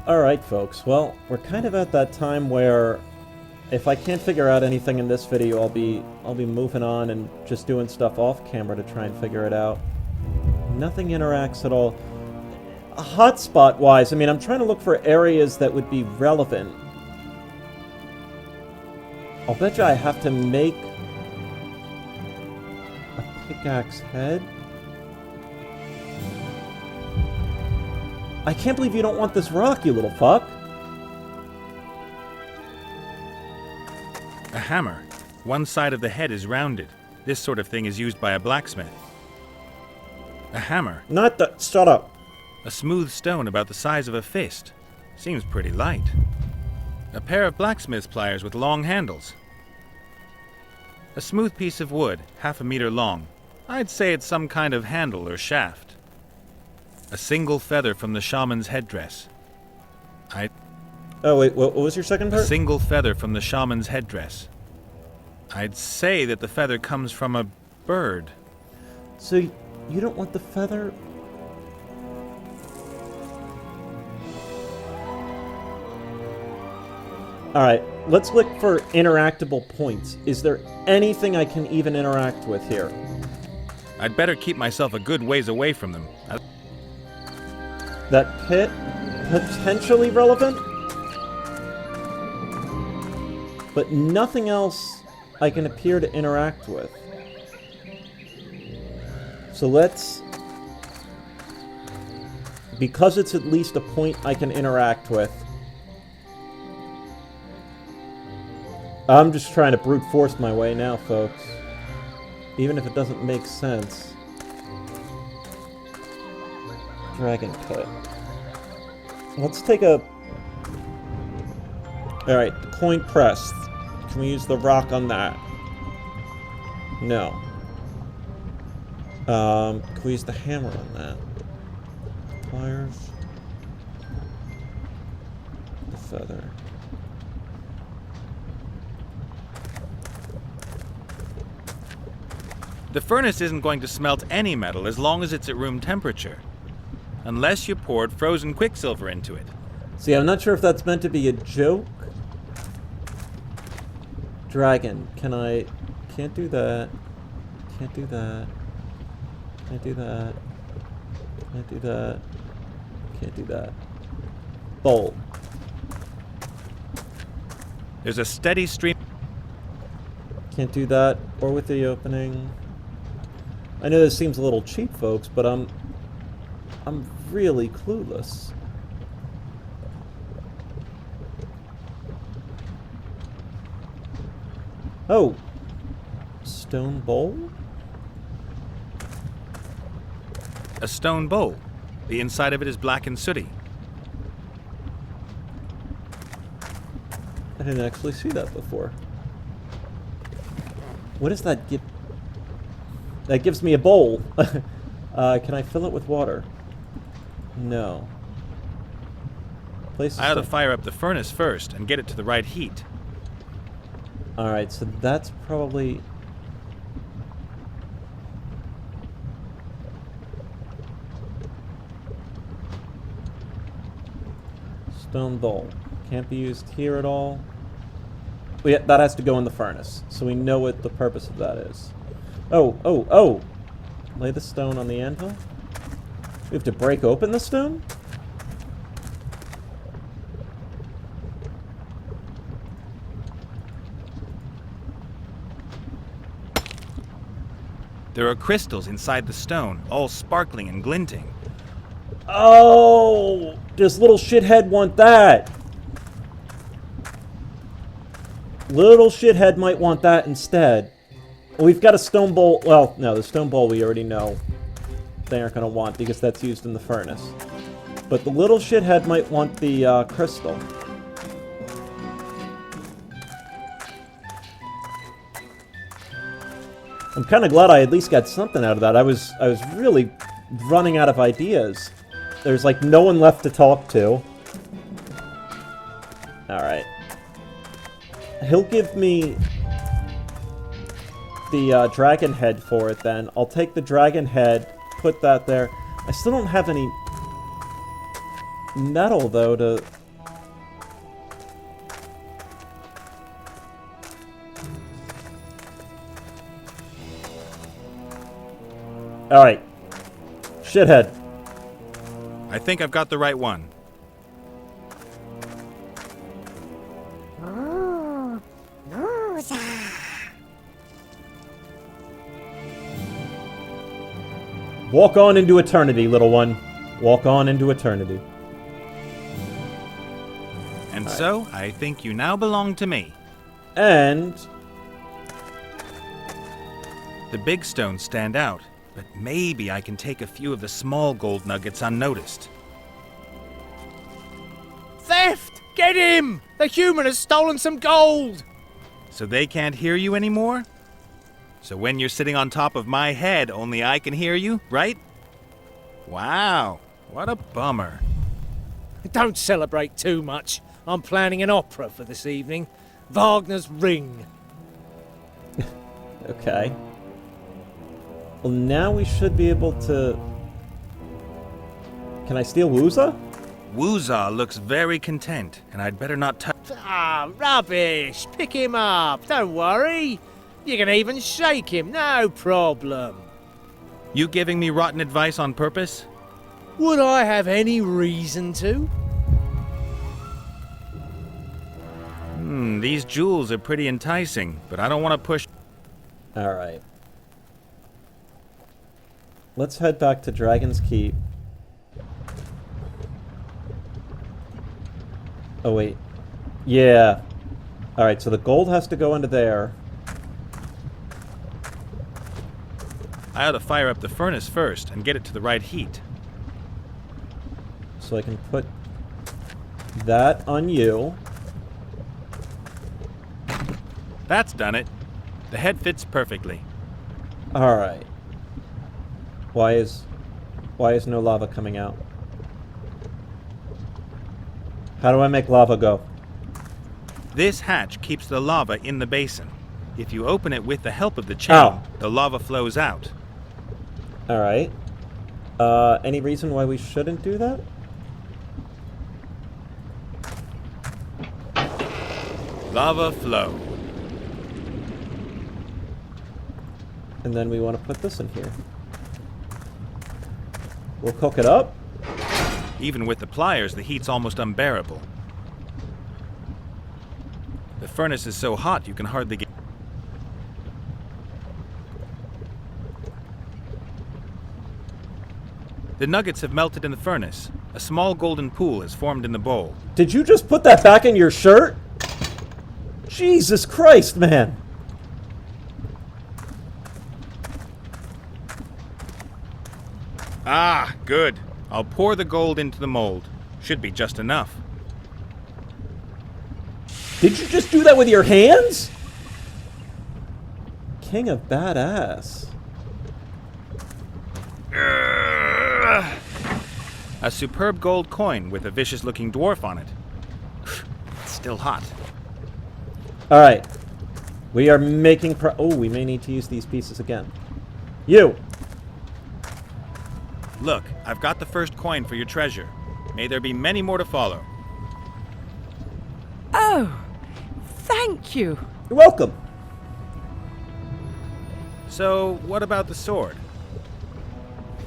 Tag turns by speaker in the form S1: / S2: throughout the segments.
S1: Alright, folks. Well, we're kind of at that time where if I can't figure out anything in this video, I'll be moving on and just doing stuff off camera to try and figure it out. Nothing interacts at all. Hotspot-wise, I mean, I'm trying to look for areas that would be relevant. I'll bet you I have to make a pickaxe head. I can't believe you don't want this rock, you little fuck.
S2: A hammer. One side of the head is rounded. This sort of thing is used by a blacksmith. A hammer.
S1: Not the... Shut up.
S2: A smooth stone about the size of a fist. Seems pretty light. A pair of blacksmith's pliers with long handles. A smooth piece of wood, half a meter long. I'd say it's some kind of handle or shaft. A single feather from the shaman's headdress.
S1: Oh, wait, what was your second part?
S2: A single feather from the shaman's headdress. I'd say that the feather comes from a bird.
S1: So, you don't want the feather? Alright, let's look for interactable points. Is there anything I can even interact with here?
S2: I'd better keep myself a good ways away from them.
S1: That pit? Potentially relevant? But nothing else I can appear to interact with. So let's... Because it's at least a point I can interact with, I'm just trying to brute force my way now, folks. Even if it doesn't make sense. Dragon pit. Let's take a... Alright, the coin press. Can we use the rock on that? No. Can we use the hammer on that? Pliers. The feather.
S2: The furnace isn't going to smelt any metal as long as it's at room temperature. Unless you poured frozen quicksilver into it.
S1: See, I'm not sure if that's meant to be a joke. Dragon, can I... Can't do that. Can't do that. Can't do that. Can't do that. Can't do that. Bowl.
S2: There's a steady stream.
S1: Can't do that, or with the opening. I know this seems a little cheap, folks, but I'm really clueless. Oh! Stone bowl?
S2: A stone bowl. The inside of it is black and sooty.
S1: I didn't actually see that before. What does that give? That gives me a bowl. Can I fill it with water? No. Place
S2: I ought to fire up the furnace first and get it to the right heat.
S1: Alright, so that's probably... Stone bowl. Can't be used here at all. Well, yeah, that has to go in the furnace, so we know what the purpose of that is. Oh, oh, oh! Lay the stone on the anvil? We have to break open the stone?
S2: There are crystals inside the stone, all sparkling and glinting.
S1: Oh! Does little shithead want that? Little shithead might want that instead. We've got a stone bowl. Well, no, the stone bowl we already know they aren't going to want because that's used in the furnace. But the little shithead might want the crystal. I'm kind of glad I at least got something out of that. I was really running out of ideas. There's like no one left to talk to. Alright. He'll give me the dragon head for it then. I'll take the dragon head, put that there. I still don't have any... metal, though, to... Alright. Shithead.
S2: I think I've got the right one.
S1: Walk on into eternity, little one. Walk on into eternity.
S2: And so, I think you now belong to me.
S1: And...
S2: The big stones stand out, but maybe I can take a few of the small gold nuggets unnoticed.
S3: Theft! Get him! The human has stolen some gold!
S2: So they can't hear you anymore? So when you're sitting on top of my head, only I can hear you, right? Wow, what a bummer.
S3: Don't celebrate too much. I'm planning an opera for this evening. Wagner's Ring.
S1: Okay. Well, now we should be able to... Can I steal Wooza?
S2: Woozah looks very content, and I'd better not touch...
S3: Ah, rubbish! Pick him up, don't worry. You can even shake him, no problem.
S2: You giving me rotten advice on purpose?
S3: Would I have any reason to?
S2: These jewels are pretty enticing, but I don't want to push...
S1: Alright. Let's head back to Dragon's Keep. Oh, wait. Yeah. Alright, so the gold has to go into there.
S2: I ought to fire up the furnace first and get it to the right heat.
S1: So I can put that on you.
S2: That's done it. The head fits perfectly.
S1: Alright. Why is no lava coming out? How do I make lava go?
S2: This hatch keeps the lava in the basin. If you open it with the help of the chain,
S1: Ow.
S2: the lava flows out.
S1: Alright. Any reason why we shouldn't do that?
S2: Lava flow.
S1: And then we want to put this in here. We'll cook it up.
S2: Even with the pliers, the heat's almost unbearable. The furnace is so hot you can hardly get... The nuggets have melted in the furnace. A small golden pool has formed in the bowl.
S1: Did you just put that back in your shirt? Jesus Christ, man.
S2: Ah, good. I'll pour the gold into the mold. Should be just enough.
S1: Did you just do that with your hands? King of badass.
S2: A superb gold coin with a vicious-looking dwarf on it. It's still hot.
S1: Alright. We are making oh, we may need to use these pieces again. You!
S2: Look, I've got the first coin for your treasure. May there be many more to follow.
S4: Oh, thank you.
S1: You're welcome.
S2: So, what about the sword?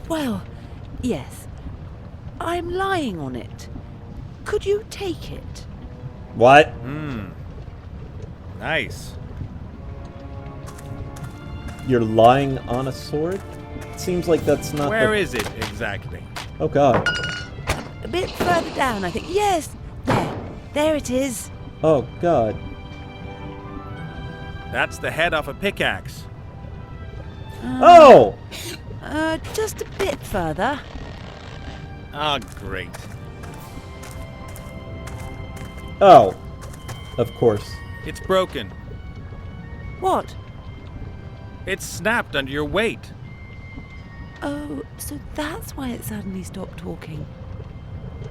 S4: Well, yes. I'm lying on it. Could you take it?
S1: What?
S2: Nice.
S1: You're lying on a sword? Seems like that's not
S2: Where is it exactly?
S1: Oh god.
S4: A bit further down, I think. Yes, there. There it is.
S1: Oh god.
S2: That's the head off a pickaxe.
S1: Oh!
S4: Just a bit further.
S2: Ah, great.
S1: Oh. Of course.
S2: It's broken.
S4: What?
S2: It's snapped under your weight.
S4: Oh, so that's why it suddenly stopped talking.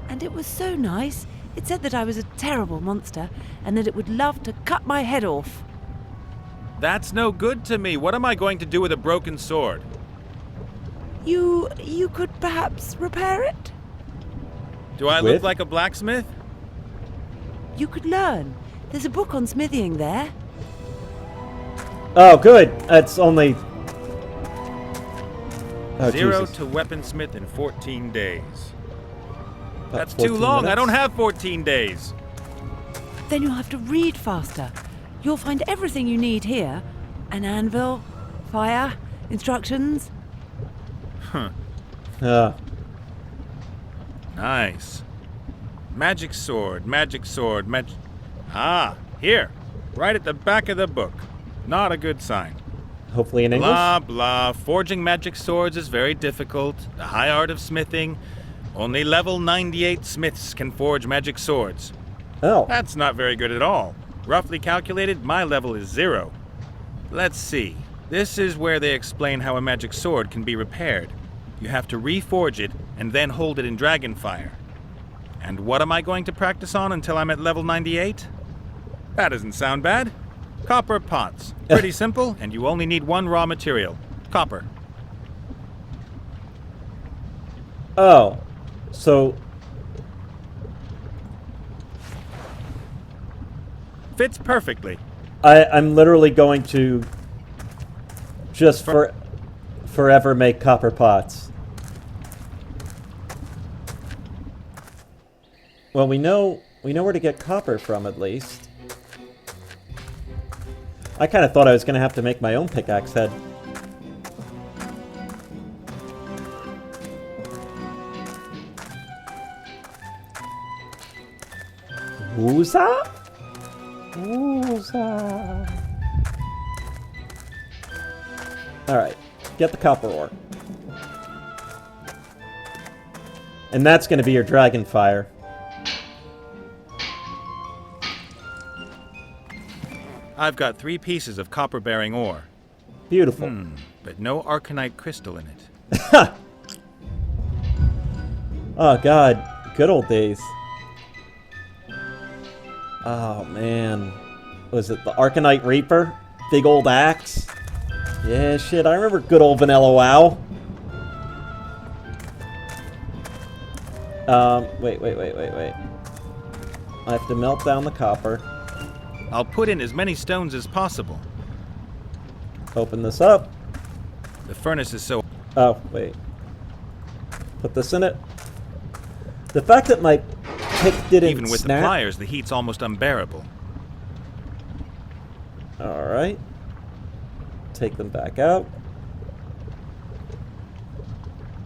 S4: And it was so nice. It said that I was a terrible monster and that it would love to cut my head off.
S2: That's no good to me. What am I going to do with a broken sword?
S4: You could perhaps repair it?
S2: Do I
S1: With?
S2: look like a blacksmith?
S4: You could learn. There's a book on smithing there.
S1: Oh, good. It's only... Oh,
S2: 0
S1: Jesus.
S2: to weaponsmith in 14 days.
S1: About
S2: That's too
S1: 14
S2: long. I
S1: minutes?
S2: don't have 14 days.
S4: Then you'll have to read faster. You'll find everything you need here. An anvil, fire, instructions.
S2: Nice. Magic sword, Ah, here. Right at the back of the book. Not a good sign.
S1: Hopefully in English.
S2: Blah, blah. Forging magic swords is very difficult. The high art of smithing. Only level 98 smiths can forge magic swords.
S1: Oh.
S2: That's not very good at all. Roughly calculated, my level is 0. Let's see. This is where they explain how a magic sword can be repaired. You have to reforge it and then hold it in dragonfire. And what am I going to practice on until I'm at level 98? That doesn't sound bad. Copper pots. Pretty simple, and you only need one raw material. Copper.
S1: Oh. So...
S2: Fits perfectly.
S1: I'm literally going to just forever make copper pots. Well, we know where to get copper from, at least. I kind of thought I was going to have to make my own pickaxe head. Wooza? Wooza. Alright, get the copper ore. And that's going to be your dragon fire.
S2: I've got 3 pieces of copper-bearing ore.
S1: Beautiful.
S2: But no arcanite crystal in it.
S1: Oh god, good old days. Oh man. Was it the Arcanite Reaper? Big old axe? Yeah, shit, I remember good old vanilla WoW. Wait. I have to melt down the copper.
S2: I'll put in as many stones as possible.
S1: Open this up.
S2: The furnace is so...
S1: Oh, wait. Put this in it. The fact that my pick didn't
S2: Even with
S1: snap.
S2: the pliers, the heat's almost unbearable.
S1: Alright. Take them back out.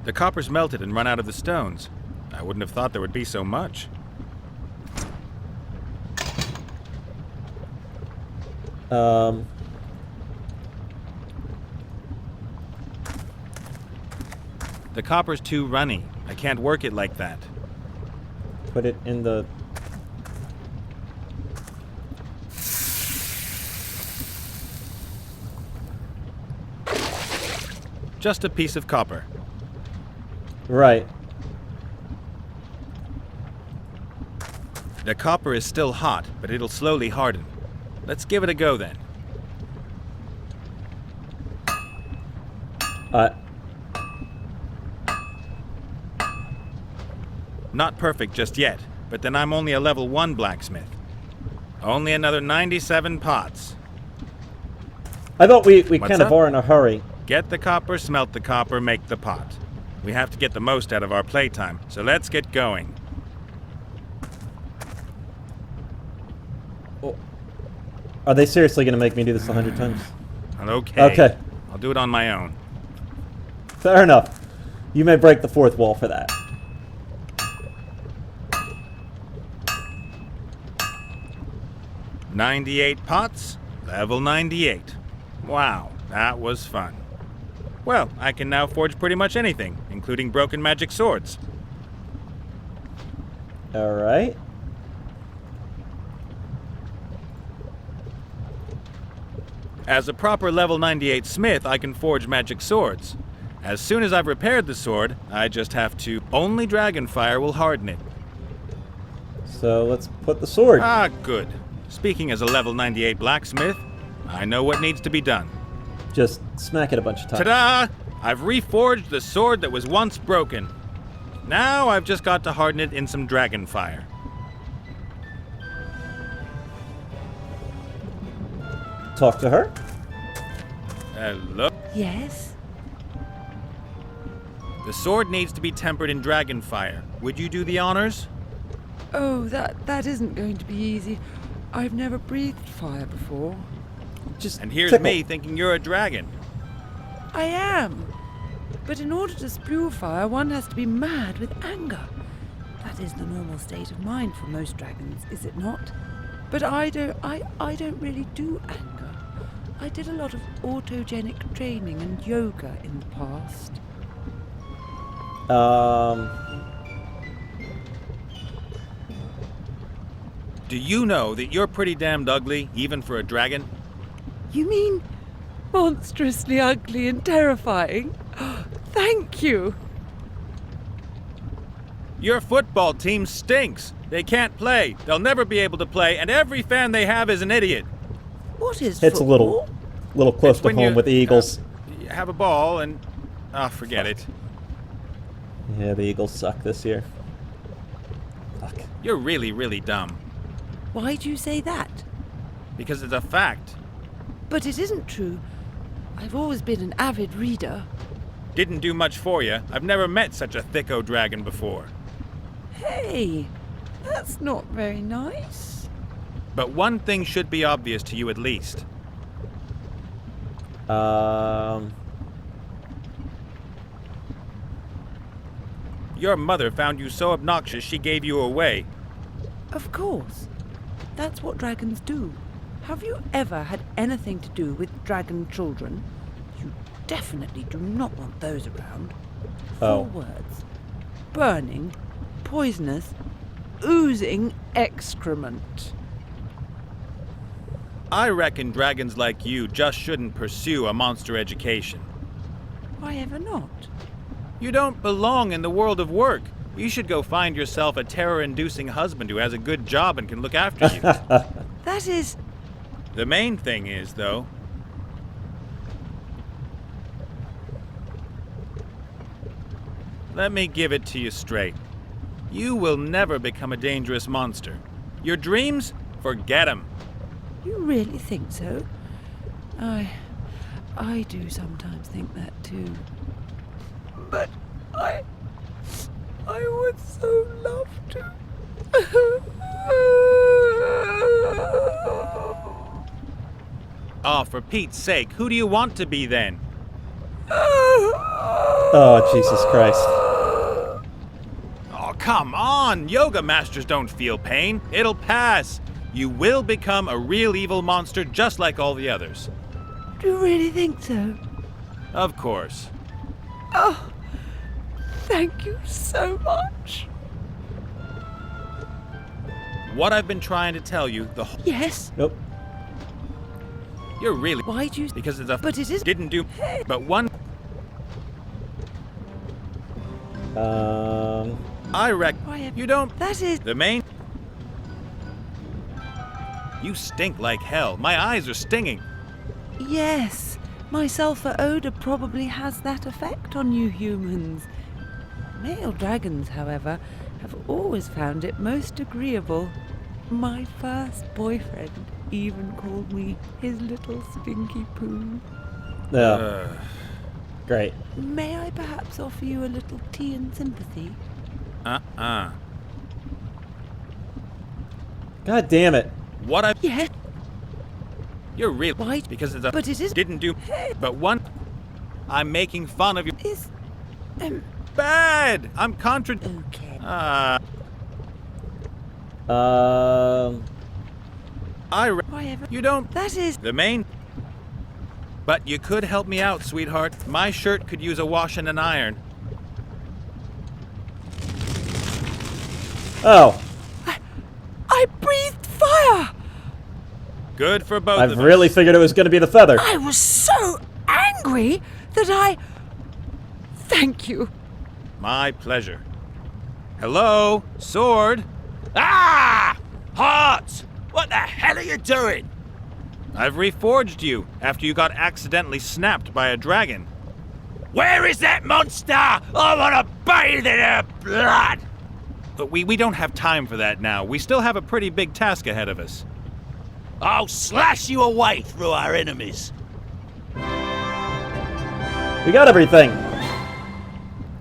S2: The copper's melted and run out of the stones. I wouldn't have thought there would be so much. The copper's too runny. I can't work it like that.
S1: Put it in the...
S2: Just a piece of copper.
S1: Right.
S2: The copper is still hot, but it'll slowly harden. Let's give it a go then. Not perfect just yet, but then I'm only a level 1 blacksmith. Only another 97 pots.
S1: I thought we
S2: What's
S1: kind of
S2: up?
S1: are in a hurry.
S2: Get the copper, smelt the copper, make the pot. We have to get the most out of our playtime, so let's get going.
S1: Are they seriously going to make me do this 100 times?
S2: Okay.
S1: Okay.
S2: I'll do it on my own.
S1: Fair enough. You may break the fourth wall for that.
S2: "98 pots, level 98. Wow, that was fun. Well, I can now forge pretty much anything, including broken magic swords.
S1: Alright.
S2: As a proper level 98 smith, I can forge magic swords. As soon as I've repaired the sword, I just have to... Only dragonfire will harden it.
S1: So let's put the sword.
S2: Ah, good. Speaking as a level 98 blacksmith, I know what needs to be done.
S1: Just smack it a bunch of times.
S2: Ta-da! I've reforged the sword that was once broken. Now I've just got to harden it in some dragon fire.
S1: Talk to her.
S2: Hello?
S4: Yes?
S2: The sword needs to be tempered in dragon fire. Would you do the honors?
S5: Oh, that isn't going to be easy. I've never breathed fire before.
S1: Just
S2: And here's
S1: tickle.
S2: me thinking you're a dragon.
S5: I am. But in order to spew fire, one has to be mad with anger. That is the normal state of mind for most dragons, is it not? But I don't really do anger. I did a lot of autogenic training and yoga in the past.
S2: Do you know that you're pretty damned ugly, even for a dragon?
S5: You mean monstrously ugly and terrifying? Thank you.
S2: Your football team stinks. They can't play. They'll never be able to play, and every fan they have is an idiot.
S5: What is
S1: It's a
S5: football?
S1: little close
S2: It's
S1: to
S2: when
S1: home
S2: you,
S1: with the Eagles.
S2: You have a ball and... Oh, forget it.
S1: Yeah, the Eagles suck this year. Fuck.
S2: You're really, really dumb.
S5: Why do you say that?
S2: Because it's a fact.
S5: But it isn't true. I've always been an avid reader.
S2: Didn't do much for you. I've never met such a thicko dragon before.
S5: Hey, that's not very nice.
S2: But one thing should be obvious to you at least. Your mother found you so obnoxious she gave you away.
S5: Of course. That's what dragons do. Have you ever had anything to do with dragon children? You definitely do not want those around.
S1: Oh.
S5: 4 words. Burning, poisonous, oozing excrement.
S2: I reckon dragons like you just shouldn't pursue a monster education.
S5: Why ever not?
S2: You don't belong in the world of work. You should go find yourself a terror-inducing husband who has a good job and can look after you.
S5: That is...
S2: The main thing is, though, let me give it to you straight. You will never become a dangerous monster. Your dreams? Forget 'em.
S5: You really think so? I do sometimes think that too. But I would so love to.
S2: Oh, for Pete's sake, who do you want to be then?
S1: Oh, Jesus Christ.
S2: Oh, come on! Yoga masters don't feel pain. It'll pass. You will become a real evil monster just like all the others.
S5: Do you really think so?
S2: Of course.
S5: Oh, thank you so much.
S2: What I've been trying to tell you the whole...
S5: Yes.
S1: Nope.
S2: You're really...
S5: Why do you...
S2: Because it's a...
S5: But it is...
S2: Didn't do... But one... I reckon...
S5: Why have-
S2: You don't...
S5: That is...
S2: The main... You stink like hell. My eyes are stinging.
S5: Yes. My sulfur odor probably has that effect on you humans. Male dragons, however, have always found it most agreeable. My first boyfriend even called me his little stinky poo.
S1: Yeah. Great.
S5: May I perhaps offer you a little tea and sympathy?
S1: God damn it.
S2: What I...
S5: Yes.
S2: You're real...
S5: Why?
S2: Because it's a...
S5: But it is...
S2: Didn't do... But one... I'm making fun of you.
S5: Is...
S2: Bad! I'm
S5: Okay. Whatever.
S2: You don't...
S5: That is...
S2: The main... But you could help me out, sweetheart. My shirt could use a wash and an iron.
S1: Oh.
S5: I breathed fire!
S2: Good for both
S1: I've
S2: of us.
S1: really figured it was going to be the feather.
S5: I was so angry that I... Thank you.
S2: My pleasure. Hello? Sword?
S3: Ah! Hearts! What the hell are you doing?
S2: I've reforged you after you got accidentally snapped by a dragon.
S3: Where is that monster? I want to bathe in her blood!
S2: But we don't have time for that now. We still have a pretty big task ahead of us.
S3: I'll slash you away through our enemies.
S1: We got everything.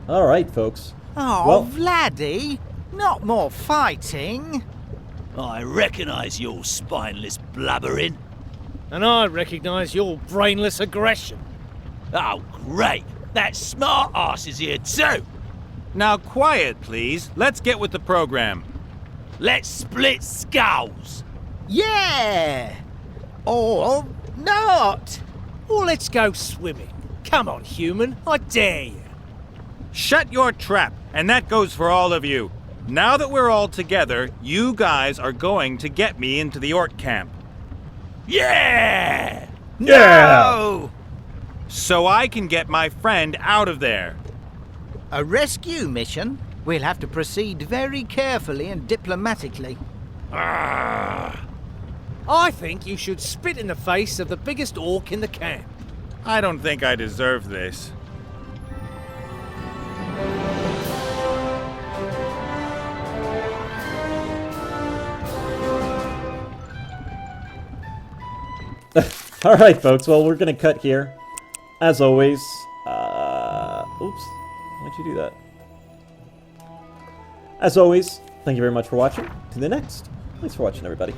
S1: All right, folks.
S6: Oh,
S1: Well-
S6: Vladdy, not more fighting.
S3: I recognise your spineless blubbering.
S7: And I recognise your brainless aggression.
S3: Oh, great. That smart ass is here too.
S2: Now quiet, please. Let's get with the program.
S3: Let's split skulls.
S6: Yeah! Or not.
S7: Or let's go swimming. Come on, human. I dare you.
S2: Shut your trap, and that goes for all of you. Now that we're all together, you guys are going to get me into the Orc camp.
S3: Yeah!
S6: No!
S2: So I can get my friend out of there.
S6: A rescue mission? We'll have to proceed very carefully and diplomatically.
S3: Ah.
S7: I think you should spit in the face of the biggest orc in the camp.
S2: I don't think I deserve this.
S1: All right, folks. Well, we're gonna cut here. As always. Oops. Why'd you do that? As always, thank you very much for watching. To the next. Thanks for watching, everybody.